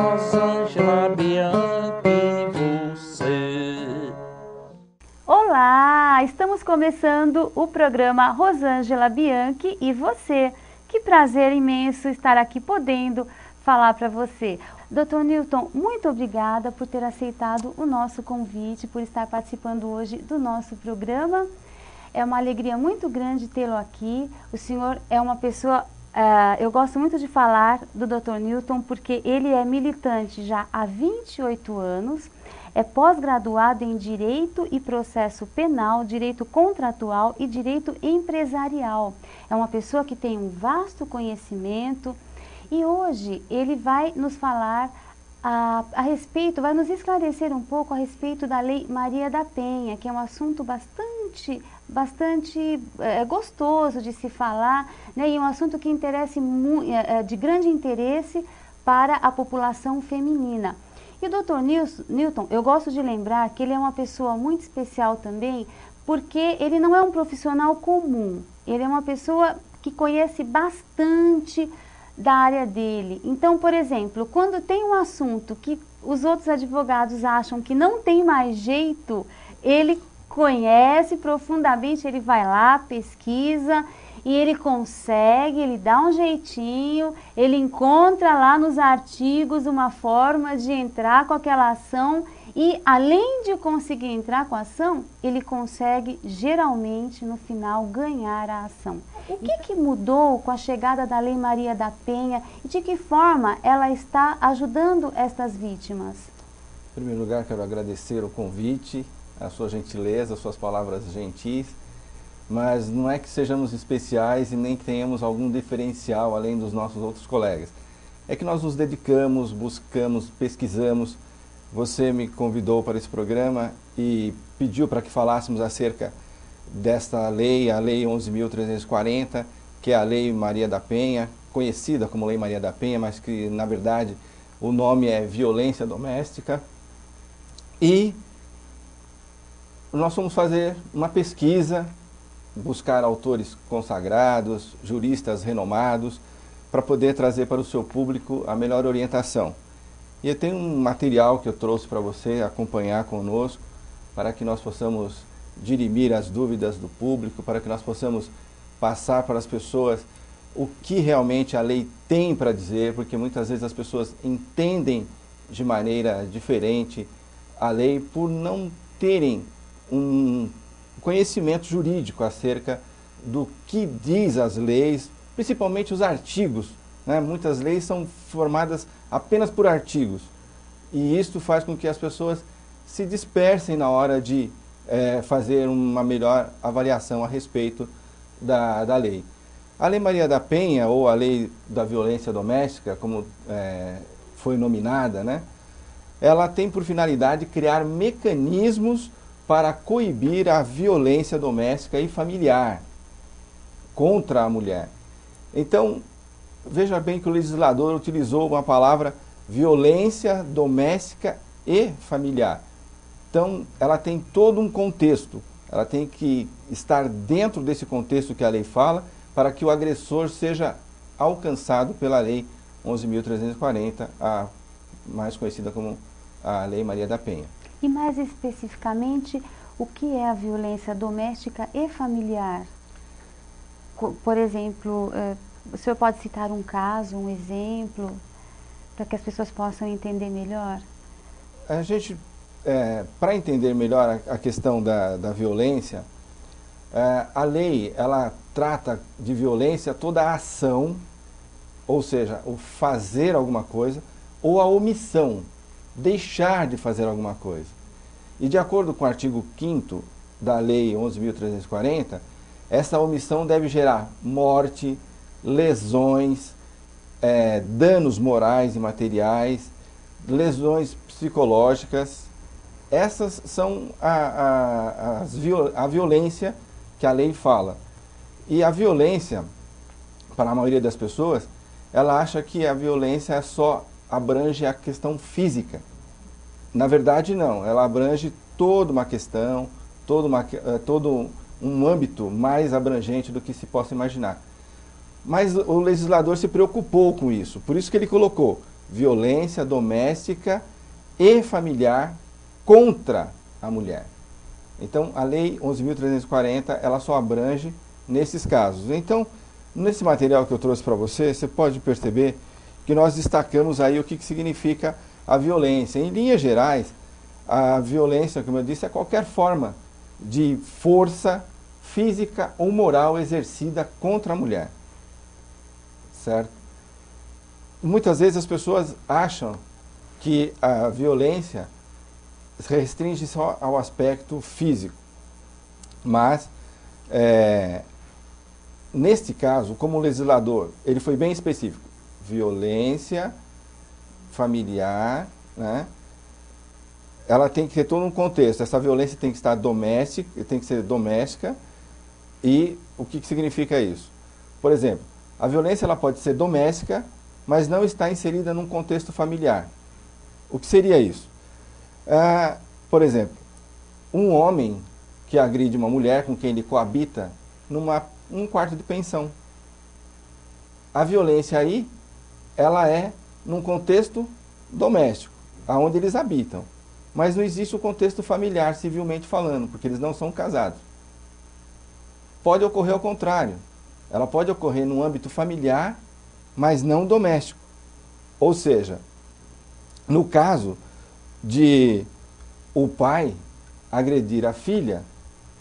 Rosângela Bianchi, você. Olá, estamos começando o programa Rosângela Bianchi e você. Que prazer imenso estar aqui podendo falar para você. Dr. Newton, muito obrigada por ter aceitado o nosso convite, por estar participando hoje do nosso programa. É uma alegria muito grande tê-lo aqui. O senhor é uma pessoa... eu gosto muito de falar do Dr. Newton porque ele é militante já há 28 anos, é pós-graduado em Direito e Processo Penal, Direito Contratual e Direito Empresarial. É uma pessoa que tem um vasto conhecimento e hoje ele vai nos falar a respeito, vai nos esclarecer um pouco a respeito da Lei Maria da Penha, que é um assunto bastante gostoso de se falar, né, e um assunto que de grande interesse para a população feminina. E o Dr. Newton, eu gosto de lembrar que ele é uma pessoa muito especial também, porque ele não é um profissional comum, ele é uma pessoa que conhece bastante da área dele. Então, por exemplo, quando tem um assunto que os outros advogados acham que não tem mais jeito, ele conhece profundamente, ele vai lá, pesquisa e ele consegue, ele dá um jeitinho, ele encontra lá nos artigos uma forma de entrar com aquela ação e além de conseguir entrar com a ação, ele consegue geralmente no final ganhar a ação. O que mudou com a chegada da Lei Maria da Penha e de que forma ela está ajudando estas vítimas? Em primeiro lugar, quero agradecer o convite, a sua gentileza, as suas palavras gentis, mas não é que sejamos especiais e nem que tenhamos algum diferencial além dos nossos outros colegas. É que nós nos dedicamos, buscamos, pesquisamos. Você me convidou para esse programa e pediu para que falássemos acerca desta lei, a Lei 11.340, que é a Lei Maria da Penha, conhecida como Lei Maria da Penha, mas que, na verdade, o nome é Violência Doméstica. E nós fomos fazer uma pesquisa, buscar autores consagrados, juristas renomados, para poder trazer para o seu público a melhor orientação. E eu tenho um material que eu trouxe para você acompanhar conosco, para que nós possamos dirimir as dúvidas do público, para que nós possamos passar para as pessoas o que realmente a lei tem para dizer, porque muitas vezes as pessoas entendem de maneira diferente a lei por não terem um conhecimento jurídico acerca do que diz as leis, principalmente os artigos, né? Muitas leis são formadas apenas por artigos e isso faz com que as pessoas se dispersem na hora de fazer uma melhor avaliação a respeito da lei. A Lei Maria da Penha, ou a Lei da Violência Doméstica, como foi nominada, né? Ela tem por finalidade criar mecanismos para coibir a violência doméstica e familiar contra a mulher. Então, veja bem que o legislador utilizou uma palavra violência doméstica e familiar. Então, ela tem todo um contexto, ela tem que estar dentro desse contexto que a lei fala para que o agressor seja alcançado pela Lei 11.340, a mais conhecida como a Lei Maria da Penha. E mais especificamente, o que é a violência doméstica e familiar? Por exemplo, o senhor pode citar um caso, um exemplo, para que as pessoas possam entender melhor? A gente, para entender melhor a questão da violência, a lei, ela trata de violência toda a ação, ou seja, o fazer alguma coisa, ou a omissão, deixar de fazer alguma coisa. E de acordo com o artigo 5º da Lei 11.340, essa omissão deve gerar morte, lesões, danos morais e materiais, lesões psicológicas. Essas são a violência que a lei fala. E a violência, para a maioria das pessoas, ela acha que a violência só abrange a questão física. Na verdade, não. Ela abrange toda uma questão, todo um âmbito mais abrangente do que se possa imaginar. Mas o legislador se preocupou com isso. Por isso que ele colocou violência doméstica e familiar contra a mulher. Então, a Lei 11.340, ela só abrange nesses casos. Então, nesse material que eu trouxe para você, você pode perceber que nós destacamos aí o que significa a violência. Em linhas gerais, a violência, como eu disse, é qualquer forma de força física ou moral exercida contra a mulher. Certo? Muitas vezes as pessoas acham que a violência se restringe só ao aspecto físico. Mas, neste caso, como legislador, ele foi bem específico. Violência familiar, né? Ela tem que ter todo um contexto. Essa violência tem que estar doméstica, tem que ser doméstica. E o que significa isso? Por exemplo, a violência ela pode ser doméstica, mas não está inserida num contexto familiar. O que seria isso? Por exemplo, um homem que agride uma mulher com quem ele coabita num quarto de pensão. A violência aí, ela é num contexto doméstico, aonde eles habitam. Mas não existe o contexto familiar, civilmente falando, porque eles não são casados. Pode ocorrer ao contrário. Ela pode ocorrer no âmbito familiar, mas não doméstico. Ou seja, no caso de o pai agredir a filha,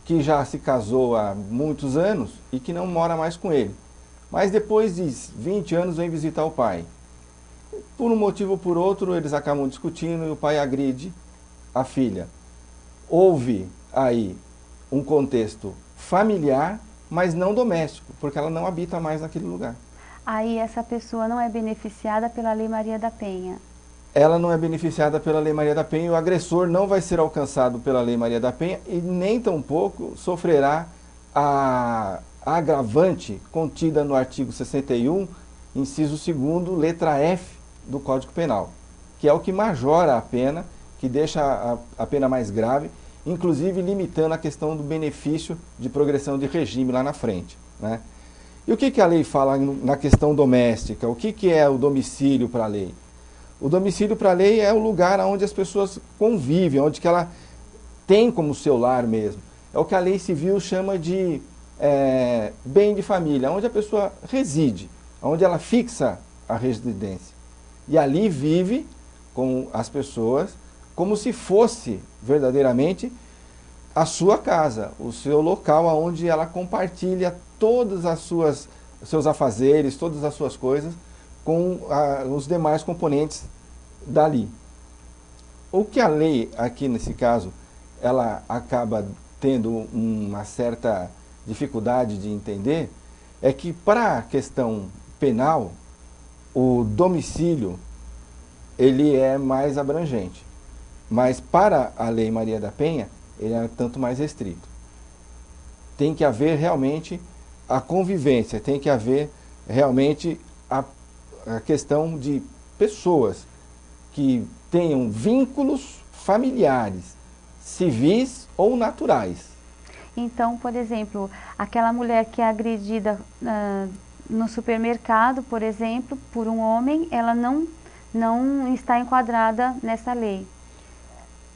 que já se casou há muitos anos e que não mora mais com ele. Mas depois de 20 anos vem visitar o pai. Por um motivo ou por outro, eles acabam discutindo e o pai agride a filha. Houve aí um contexto familiar, mas não doméstico, porque ela não habita mais naquele lugar. Aí essa pessoa não é beneficiada pela Lei Maria da Penha. Ela não é beneficiada pela Lei Maria da Penha e o agressor não vai ser alcançado pela Lei Maria da Penha e nem tampouco sofrerá a agravante contida no artigo 61, inciso 2º, letra F do Código Penal, que é o que majora a pena, que deixa a pena mais grave, inclusive limitando a questão do benefício de progressão de regime lá na frente, né? E o que a lei fala na questão doméstica? O que é o domicílio para a lei? O domicílio para a lei é o lugar onde as pessoas convivem, onde que ela tem como seu lar mesmo. É o que a lei civil chama de bem de família, onde a pessoa reside, onde ela fixa a residência. E ali vive com as pessoas como se fosse verdadeiramente a sua casa, o seu local onde ela compartilha todas as seus afazeres, todas as suas coisas com os demais componentes dali. O que a lei aqui nesse caso, ela acaba tendo uma certa dificuldade de entender, é que para a questão penal, o domicílio ele é mais abrangente. Mas para a Lei Maria da Penha, ele é tanto mais restrito. Tem que haver realmente a convivência, tem que haver realmente a questão de pessoas que tenham vínculos familiares, civis ou naturais. Então, por exemplo, aquela mulher que é agredida no supermercado, por exemplo, por um homem, ela não está enquadrada nessa lei.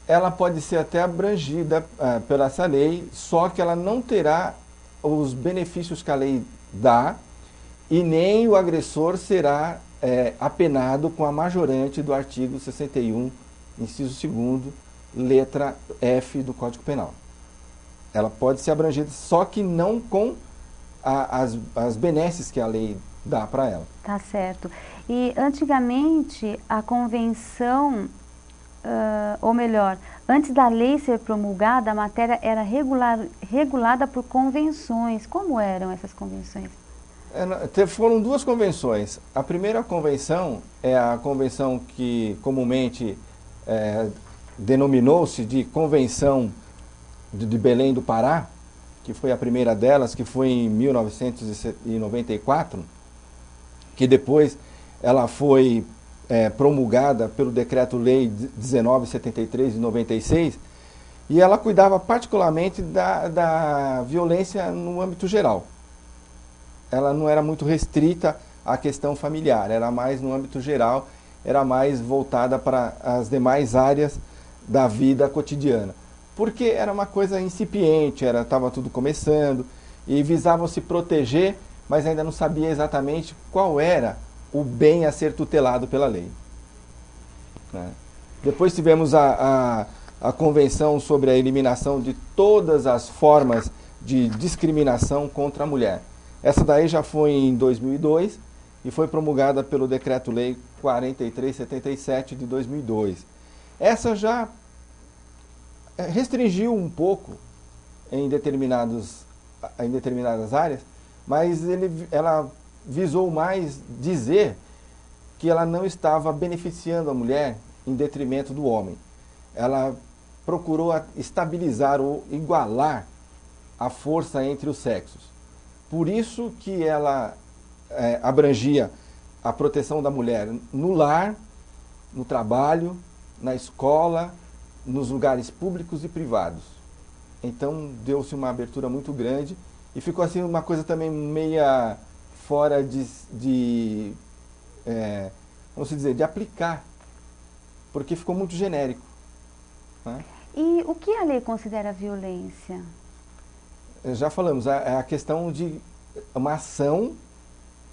Ela pode ser até abrangida pela essa lei, só que ela não terá os benefícios que a lei dá e nem o agressor será apenado com a majorante do artigo 61, inciso 2º, letra F do Código Penal. Ela pode ser abrangida, só que não com as benesses que a lei dá para ela. Tá certo. E antigamente a convenção, ou melhor, antes da lei ser promulgada, a matéria era regulada por convenções. Como eram essas convenções? Foram duas convenções. A primeira convenção é a convenção que comumente denominou-se de Convenção de Belém do Pará, que foi a primeira delas, que foi em 1994, que depois ela foi promulgada pelo Decreto-Lei 1973 de 96, e ela cuidava particularmente da violência no âmbito geral. Ela não era muito restrita à questão familiar, era mais no âmbito geral, era mais voltada para as demais áreas da vida cotidiana. Porque era uma coisa incipiente, estava tudo começando, e visavam se proteger, mas ainda não sabia exatamente qual era o bem a ser tutelado pela lei. Né? Depois tivemos a Convenção sobre a Eliminação de todas as formas de discriminação contra a mulher. Essa daí já foi em 2002 e foi promulgada pelo Decreto-Lei 4377 de 2002. Essa já restringiu um pouco em determinadas áreas, mas ela visou mais dizer que ela não estava beneficiando a mulher em detrimento do homem. Ela procurou estabilizar ou igualar a força entre os sexos. Por isso que ela abrangia a proteção da mulher no lar, no trabalho, na escola, nos lugares públicos e privados. Então deu-se uma abertura muito grande e ficou assim uma coisa também meia fora vamos dizer, de aplicar, porque ficou muito genérico. Né? E o que a lei considera violência? Já falamos, a questão de uma ação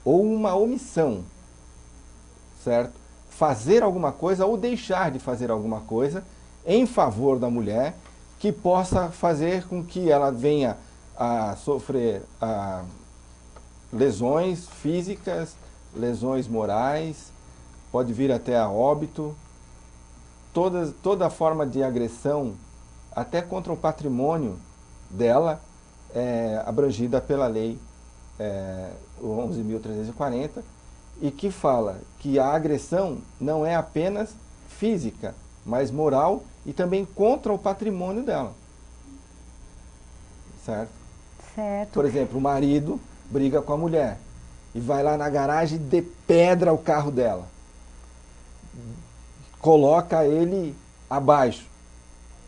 ou uma omissão, certo? Fazer alguma coisa ou deixar de fazer alguma coisa em favor da mulher que possa fazer com que ela venha a sofrer lesões físicas, lesões morais, pode vir até a óbito, toda forma de agressão, até contra o patrimônio dela, é abrangida pela lei 11.340, e que fala que a agressão não é apenas física, mas moral e também contra o patrimônio dela. Certo? Certo. Por exemplo, o marido briga com a mulher e vai lá na garagem e depedra o carro dela. Coloca ele abaixo.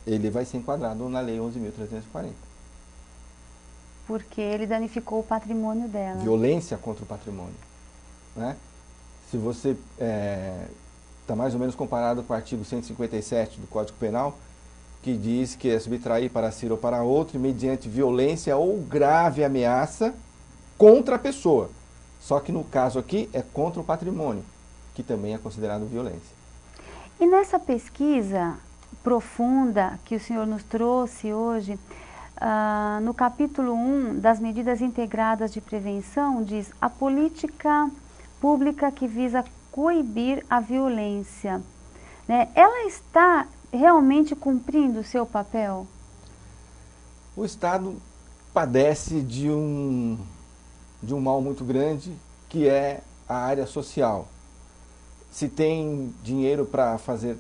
Ele vai ser enquadrado na lei 11.340. Porque ele danificou o patrimônio dela. Violência contra o patrimônio. Né? Se você está mais ou menos comparado com o artigo 157 do Código Penal, que diz que é subtrair para si ou para outro mediante violência ou grave ameaça contra a pessoa. Só que no caso aqui é contra o patrimônio, que também é considerado violência. E nessa pesquisa profunda que o senhor nos trouxe hoje, no capítulo 1 das medidas integradas de prevenção, diz a política pública que visa coibir a violência. Né? Ela está realmente cumprindo o seu papel? O Estado padece de um mal muito grande, que é a área social. Se tem dinheiro para fazer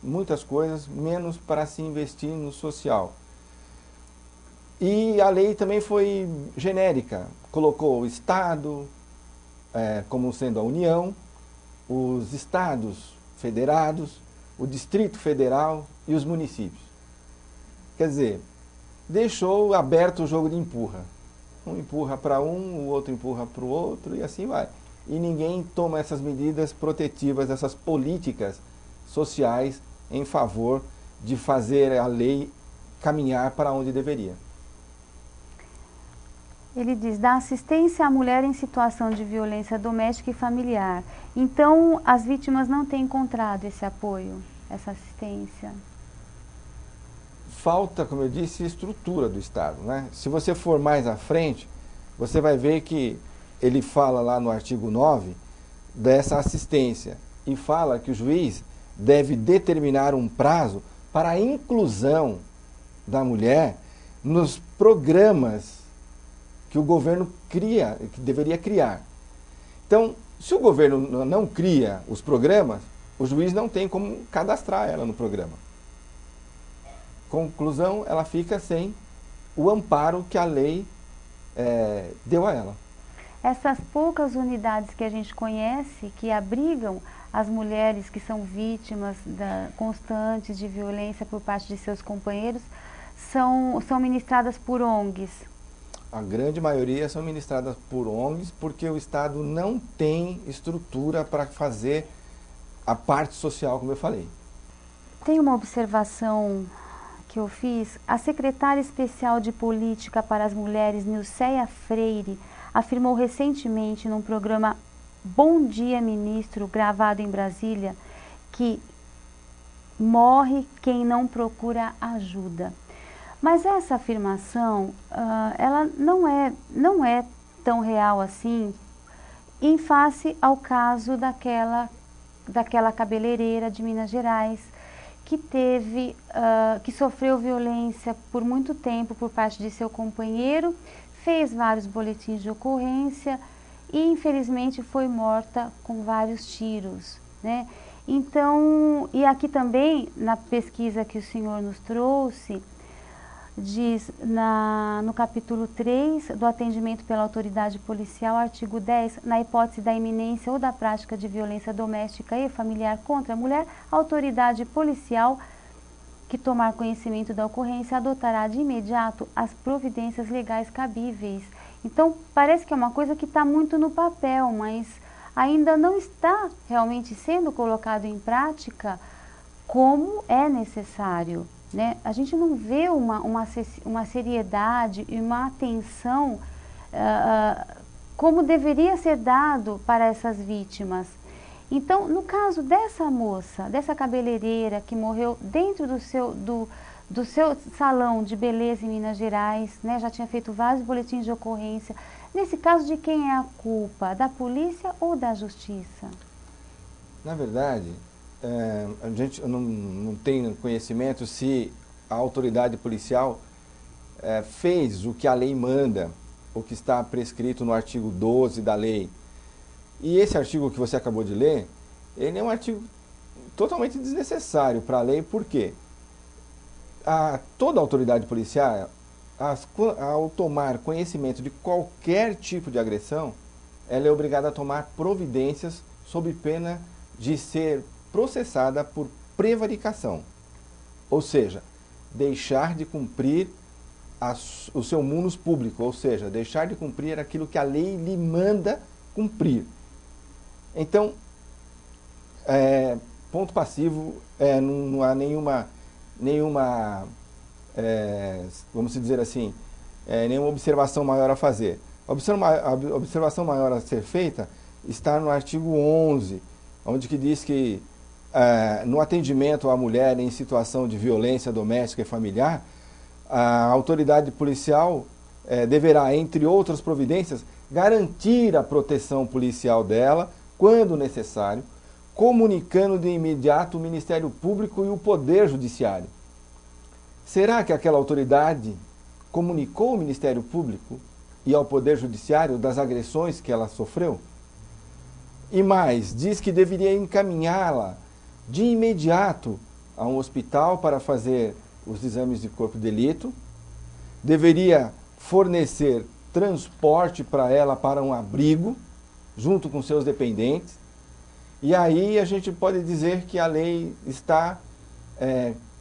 muitas coisas, menos para se investir no social. E a lei também foi genérica, colocou o Estado como sendo a União, os estados federados, o Distrito Federal e os municípios. Quer dizer, deixou aberto o jogo de empurra. Um empurra para um, o outro empurra para o outro e assim vai. E ninguém toma essas medidas protetivas, essas políticas sociais em favor de fazer a lei caminhar para onde deveria. Ele diz, dá assistência à mulher em situação de violência doméstica e familiar. Então, as vítimas não têm encontrado esse apoio, essa assistência? Falta, como eu disse, estrutura do Estado. Né? Se você for mais à frente, você vai ver que ele fala lá no artigo 9 dessa assistência e fala que o juiz deve determinar um prazo para a inclusão da mulher nos programas que o governo cria, que deveria criar. Então, se o governo não cria os programas, o juiz não tem como cadastrar ela no programa. Conclusão, ela fica sem o amparo que a lei deu a ela. Essas poucas unidades que a gente conhece, que abrigam as mulheres que são vítimas constantes de violência por parte de seus companheiros, são ministradas por ONGs. A grande maioria são ministradas por ONGs, porque o Estado não tem estrutura para fazer a parte social, como eu falei. Tem uma observação que eu fiz. A secretária especial de Política para as Mulheres, Nilceia Freire, afirmou recentemente num programa Bom Dia Ministro, gravado em Brasília, que morre quem não procura ajuda. Mas essa afirmação, ela não é tão real assim, em face ao caso daquela cabeleireira de Minas Gerais, que sofreu violência por muito tempo por parte de seu companheiro, fez vários boletins de ocorrência e infelizmente foi morta com vários tiros, né? Então, e aqui também, na pesquisa que o senhor nos trouxe, diz no capítulo 3 do atendimento pela autoridade policial, artigo 10, na hipótese da iminência ou da prática de violência doméstica e familiar contra a mulher, a autoridade policial que tomar conhecimento da ocorrência adotará de imediato as providências legais cabíveis. Então, parece que é uma coisa que está muito no papel, mas ainda não está realmente sendo colocado em prática como é necessário, né? A gente não vê uma seriedade e uma atenção como deveria ser dado para essas vítimas. Então, no caso dessa moça, dessa cabeleireira que morreu dentro do seu salão de beleza em Minas Gerais, né, já tinha feito vários boletins de ocorrência. Nesse caso, de quem é a culpa? Da polícia ou da justiça? Na verdade, a gente não tem conhecimento se a autoridade policial fez o que a lei manda, o que está prescrito no artigo 12 da lei. E esse artigo que você acabou de ler, ele é um artigo totalmente desnecessário para a lei, por quê? Toda autoridade policial, ao tomar conhecimento de qualquer tipo de agressão, ela é obrigada a tomar providências sob pena de ser processada por prevaricação. Ou seja, deixar de cumprir o seu munus público, ou seja, deixar de cumprir aquilo que a lei lhe manda cumprir. Então, ponto passivo, não há nenhuma vamos dizer assim, nenhuma observação maior a fazer. A observação maior a ser feita está no artigo 11, onde que diz que no atendimento à mulher em situação de violência doméstica e familiar, a autoridade policial deverá, entre outras providências, garantir a proteção policial dela, quando necessário, comunicando de imediato o Ministério Público e o Poder Judiciário. Será que aquela autoridade comunicou ao Ministério Público e ao Poder Judiciário das agressões que ela sofreu? E mais, diz que deveria encaminhá-la de imediato a um hospital para fazer os exames de corpo de delito, deveria fornecer transporte para ela para um abrigo, junto com seus dependentes, e aí a gente pode dizer que a lei está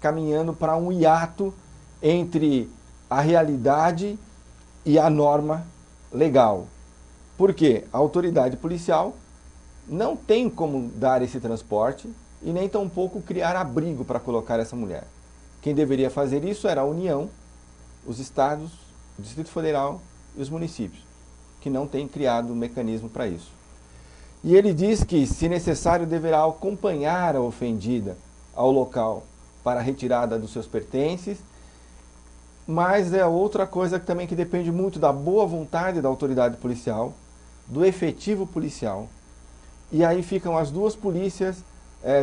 caminhando para um hiato entre a realidade e a norma legal. Por quê? A autoridade policial não tem como dar esse transporte e nem tampouco criar abrigo para colocar essa mulher. Quem deveria fazer isso era a União, os estados, o Distrito Federal e os municípios, que não têm criado um mecanismo para isso. E ele diz que, se necessário, deverá acompanhar a ofendida ao local para a retirada dos seus pertences, mas é outra coisa também que depende muito da boa vontade da autoridade policial, do efetivo policial, e aí ficam as duas polícias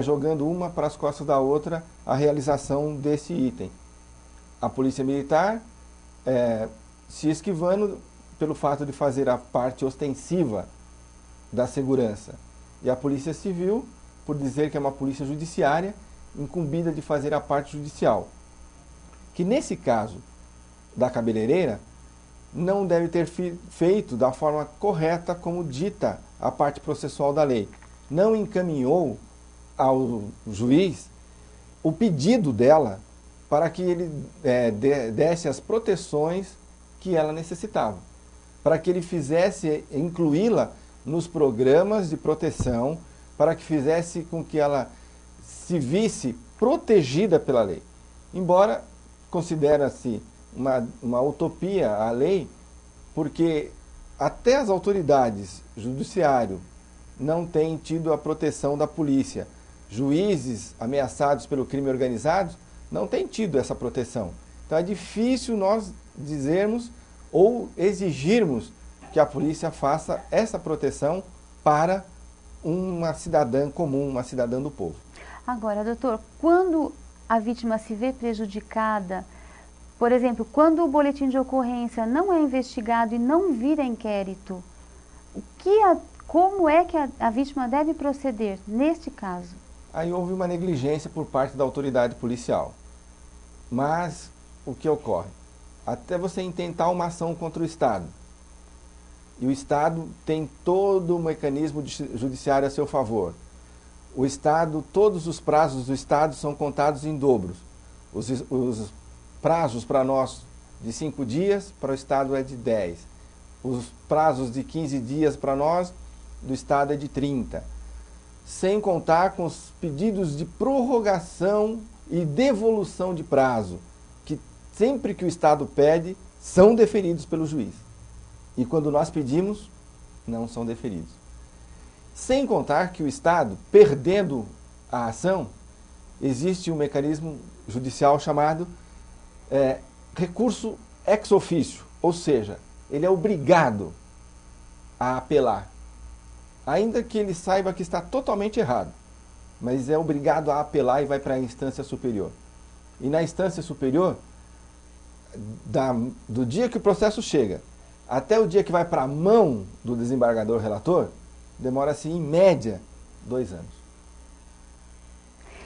jogando uma para as costas da outra a realização desse item. A polícia militar se esquivando pelo fato de fazer a parte ostensiva da segurança, e a polícia civil por dizer que é uma polícia judiciária incumbida de fazer a parte judicial, que nesse caso da cabeleireira não deve ter feito da forma correta como dita a parte processual da lei. Não encaminhou ao juiz o pedido dela para que ele desse as proteções que ela necessitava, para que ele fizesse incluí-la nos programas de proteção para que fizesse com que ela se visse protegida pela lei. Embora considera-se uma utopia a lei, porque até as autoridades, judiciário, não têm tido a proteção da polícia. Juízes ameaçados pelo crime organizado não têm tido essa proteção. Então é difícil nós dizermos ou exigirmos que a polícia faça essa proteção para uma cidadã comum, uma cidadã do povo. Agora, doutor, quando a vítima se vê prejudicada, por exemplo, quando o boletim de ocorrência não é investigado e não vira inquérito, como é que a vítima deve proceder neste caso? Aí houve uma negligência por parte da autoridade policial. Mas o que ocorre? Até você intentar uma ação contra o Estado, e o Estado tem todo o mecanismo judiciário a seu favor. O Estado, todos os prazos do Estado são contados em dobros. Os prazos para nós de 5 dias, para o Estado é de 10. Os prazos de 15 dias para nós, do Estado é de 30. Sem contar com os pedidos de prorrogação e devolução de prazo, que sempre que o Estado pede, são deferidos pelo juiz. E quando nós pedimos, não são deferidos. Sem contar que o Estado, perdendo a ação, existe um mecanismo judicial chamado recurso ex officio, ou seja, ele é obrigado a apelar, ainda que ele saiba que está totalmente errado, mas é obrigado a apelar e vai para a instância superior. E na instância superior, do dia que o processo chega até o dia que vai para a mão do desembargador relator, demora-se em média 2 anos.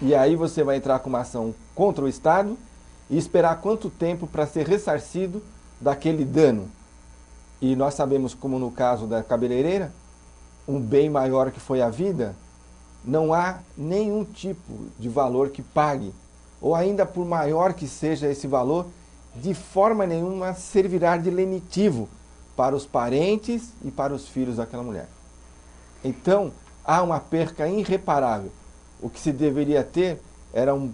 E aí você vai entrar com uma ação contra o Estado e esperar quanto tempo para ser ressarcido daquele dano. E nós sabemos, como no caso da cabeleireira, um bem maior que foi a vida, não há nenhum tipo de valor que pague, ou ainda por maior que seja esse valor, de forma nenhuma servirá de lenitivo para os parentes e para os filhos daquela mulher. Então, há uma perca irreparável. O que se deveria ter era um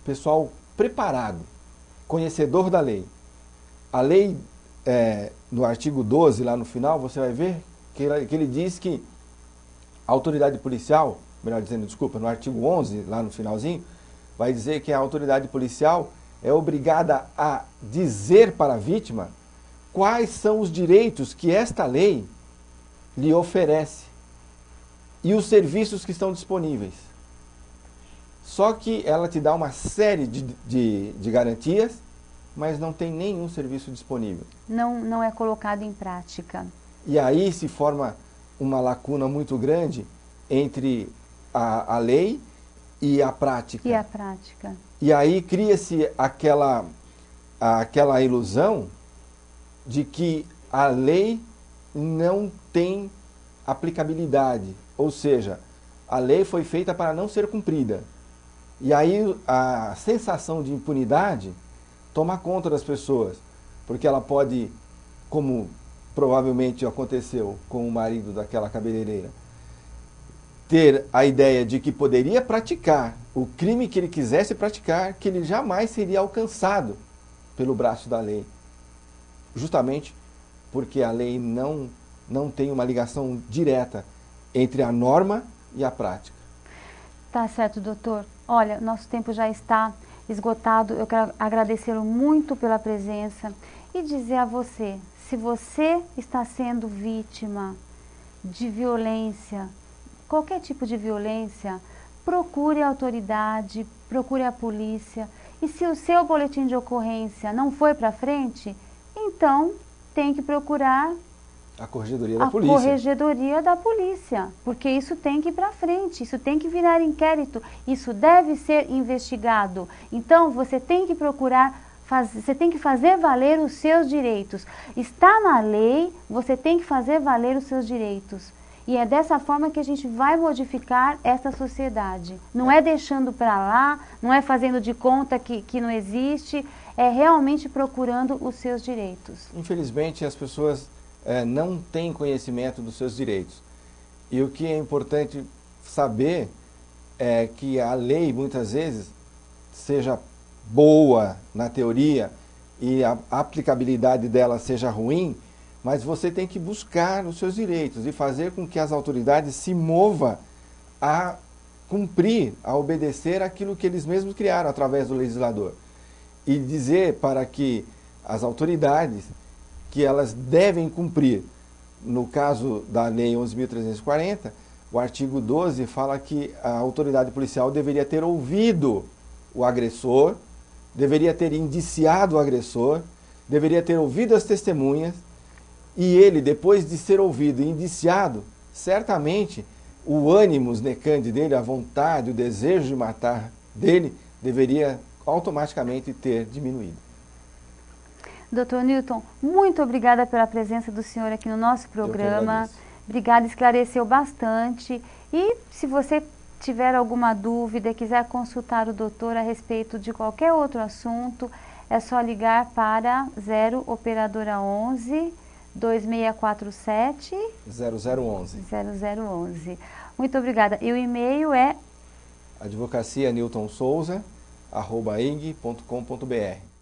pessoal preparado, conhecedor da lei. A lei, no artigo 12, lá no final, você vai ver que ele diz que a autoridade policial, melhor dizendo, desculpa, no artigo 11, lá no finalzinho, vai dizer que a autoridade policial é obrigada a dizer para a vítima quais são os direitos que esta lei lhe oferece e os serviços que estão disponíveis. Só que ela te dá uma série de garantias, mas não tem nenhum serviço disponível. Não é colocado em prática. E aí se forma uma lacuna muito grande entre a lei e a prática. E a prática. E aí cria-se aquela ilusão de que a lei não tem aplicabilidade. Ou seja, a lei foi feita para não ser cumprida. E aí a sensação de impunidade toma conta das pessoas. Porque ela pode, como provavelmente aconteceu com o marido daquela cabeleireira, ter a ideia de que poderia praticar o crime que ele quisesse praticar, que ele jamais seria alcançado pelo braço da lei. Justamente porque a lei não tem uma ligação direta entre a norma e a prática. Tá certo, doutor. Olha, nosso tempo já está esgotado. Eu quero agradecê-lo muito pela presença e dizer a você, se você está sendo vítima de violência, qualquer tipo de violência, procure a autoridade, procure a polícia. E se o seu boletim de ocorrência não foi para frente, então tem que procurar a corregedoria da polícia. Corregedoria da polícia, porque isso tem que ir para frente, isso tem que virar inquérito, isso deve ser investigado. Então você tem que procurar, você tem que fazer valer os seus direitos. Está na lei, você tem que fazer valer os seus direitos. E é dessa forma que a gente vai modificar essa sociedade. Não é deixando para lá, não é fazendo de conta que não existe, é realmente procurando os seus direitos. Infelizmente, as pessoas não têm conhecimento dos seus direitos. E o que é importante saber é que a lei, muitas vezes, seja boa na teoria e a aplicabilidade dela seja ruim, mas você tem que buscar os seus direitos e fazer com que as autoridades se movam a cumprir, a obedecer aquilo que eles mesmos criaram através do legislador. E dizer para que as autoridades que elas devem cumprir. No caso da Lei 11.340, o artigo 12 fala que a autoridade policial deveria ter ouvido o agressor, deveria ter indiciado o agressor, deveria ter ouvido as testemunhas, e ele, depois de ser ouvido e indiciado, certamente o ânimos necante dele, a vontade, o desejo de matar dele, deveria automaticamente ter diminuído. Doutor Newton, muito obrigada pela presença do senhor aqui no nosso programa. Obrigada, esclareceu bastante. E se você tiver alguma dúvida, quiser consultar o doutor a respeito de qualquer outro assunto, é só ligar para 0 operadora 11 2647 0011. 0011. Muito obrigada. E o e-mail é advocacia newtonsouza@ing.com.br.